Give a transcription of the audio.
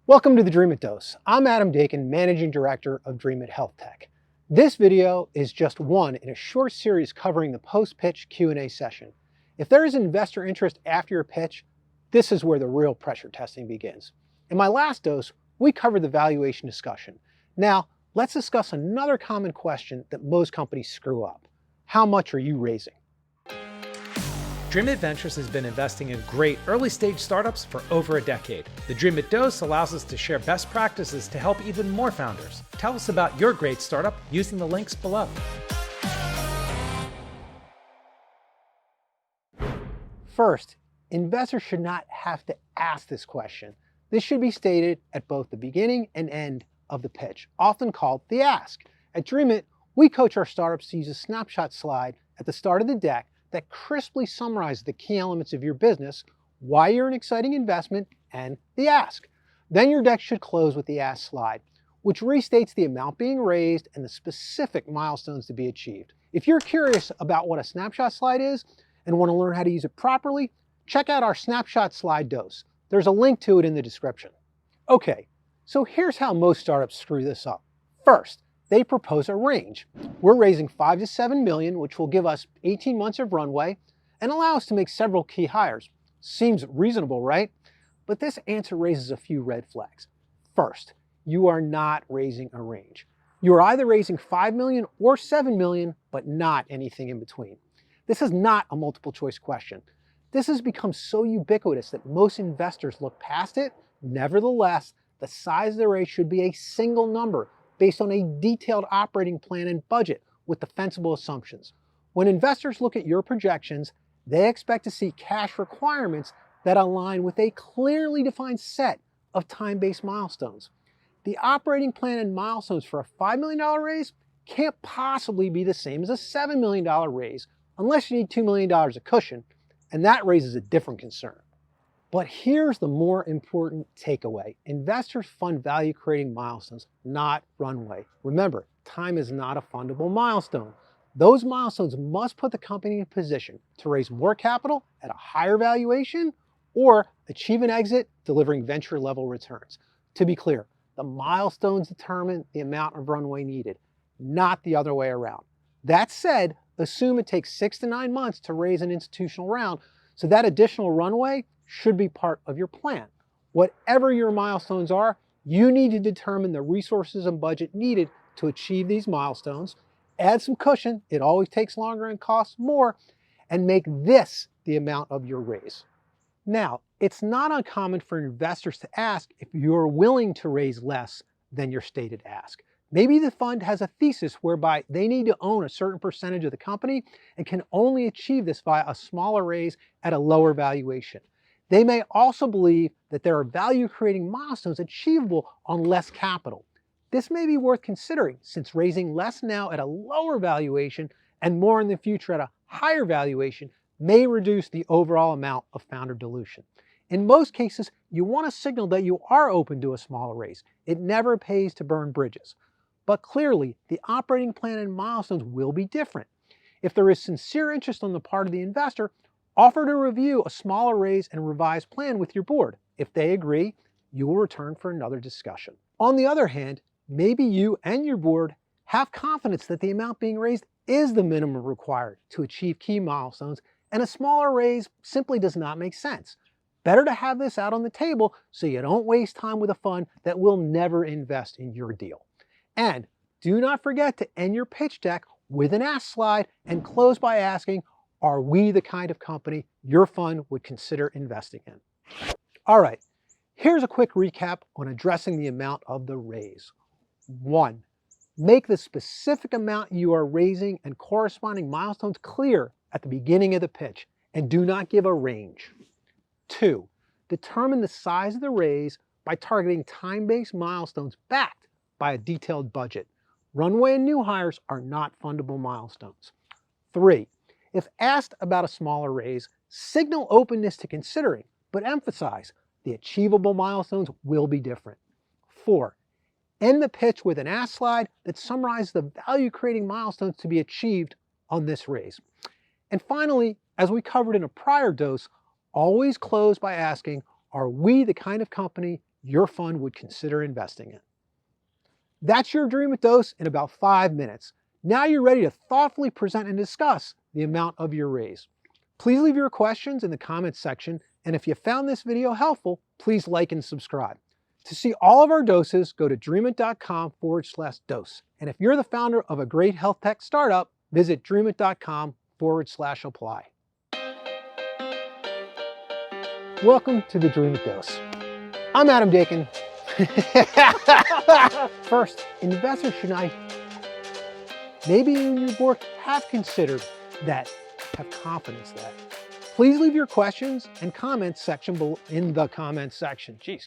Welcome to the Dreamit Dose. I'm Dakin, Managing Director of Dreamit Healthtech. This video is just one in a short series covering the post-pitch Q&A session. If there is investor interest after your pitch, this is where the real pressure testing begins. In my last dose, we covered the valuation discussion. Now, let's discuss another common question that most companies screw up. How much are you raising? Dreamit Ventures has been investing in great early-stage startups for over a decade. The Dreamit Dose allows us to share best practices to help even more founders. Tell us about your great startup using the links below. First, investors should not have to ask this question. This should be stated at both the beginning and end of the pitch, often called the ask. At Dreamit, we coach our startups to use a snapshot slide at the start of the deck that crisply summarizes the key elements of your business, why you're an exciting investment, and the ask. Then your deck should close with the ask slide, which restates the amount being raised and the specific milestones to be achieved. If you're curious about what a snapshot slide is and want to learn how to use it properly, check out our snapshot slide dose. There's a link to it in the description. Okay, so here's how most startups screw this up. First, they propose a range. We're raising 5 to 7 million, which will give us 18 months of runway and allow us to make several key hires. Seems reasonable, right? But this answer raises a few red flags. First, you are not raising a range. You are either raising 5 million or 7 million, but not anything in between. This is not a multiple choice question. This has become so ubiquitous that most investors look past it. Nevertheless, the size of the raise should be a single number based on a detailed operating plan and budget with defensible assumptions. When investors look at your projections, they expect to see cash requirements that align with a clearly defined set of time-based milestones. The operating plan and milestones for a $5 million raise can't possibly be the same as a $7 million raise unless you need $2 million of cushion, and that raises a different concern. But here's the more important takeaway. Investors fund value-creating milestones, not runway. Remember, time is not a fundable milestone. Those milestones must put the company in a position to raise more capital at a higher valuation or achieve an exit delivering venture-level returns. To be clear, the milestones determine the amount of runway needed, not the other way around. That said, assume it takes 6 to 9 months to raise an institutional round, so that additional runway should be part of your plan. Whatever your milestones are, you need to determine the resources and budget needed to achieve these milestones, add some cushion, it always takes longer and costs more, and make this the amount of your raise. Now, it's not uncommon for investors to ask if you're willing to raise less than your stated ask. Maybe the fund has a thesis whereby they need to own a certain percentage of the company and can only achieve this via a smaller raise at a lower valuation. They may also believe that there are value-creating milestones achievable on less capital. This may be worth considering since raising less now at a lower valuation and more in the future at a higher valuation may reduce the overall amount of founder dilution. In most cases, you want to signal that you are open to a smaller raise. It never pays to burn bridges. But clearly, the operating plan and milestones will be different. If there is sincere interest on the part of the investor, offer to review a smaller raise and revised plan with your board. If they agree, you will return for another discussion. On the other hand, maybe you and your board have confidence that the amount being raised is the minimum required to achieve key milestones, and a smaller raise simply does not make sense. Better to have this out on the table so you don't waste time with a fund that will never invest in your deal. And do not forget to end your pitch deck with an ask slide and close by asking, are we the kind of company your fund would consider investing in? All right, here's a quick recap on addressing the amount of the raise. 1, make the specific amount you are raising and corresponding milestones clear at the beginning of the pitch, and do not give a range. 2, determine the size of the raise by targeting time-based milestones backed by a detailed budget. Runway and new hires are not fundable milestones. 3, if asked about a smaller raise, signal openness to considering, but emphasize the achievable milestones will be different. 4, end the pitch with an ask slide that summarizes the value-creating milestones to be achieved on this raise. And finally, as we covered in a prior dose, always close by asking, are we the kind of company your fund would consider investing in. That's your Dreamit Dose in about 5 minutes. Now you're ready to thoughtfully present and discuss the amount of your raise. Please leave your questions in the comments section, and if you found this video helpful, please like and subscribe. To see all of our doses, go to dreamit.com/dose. And if you're the founder of a great health tech startup, visit dreamit.com/apply. Welcome to the Dreamit Dose. I'm Adam Dakin. First, investors should not, maybe you and your board have considered that, have confidence that. Please leave your questions and comments section in the comments section. Jeez,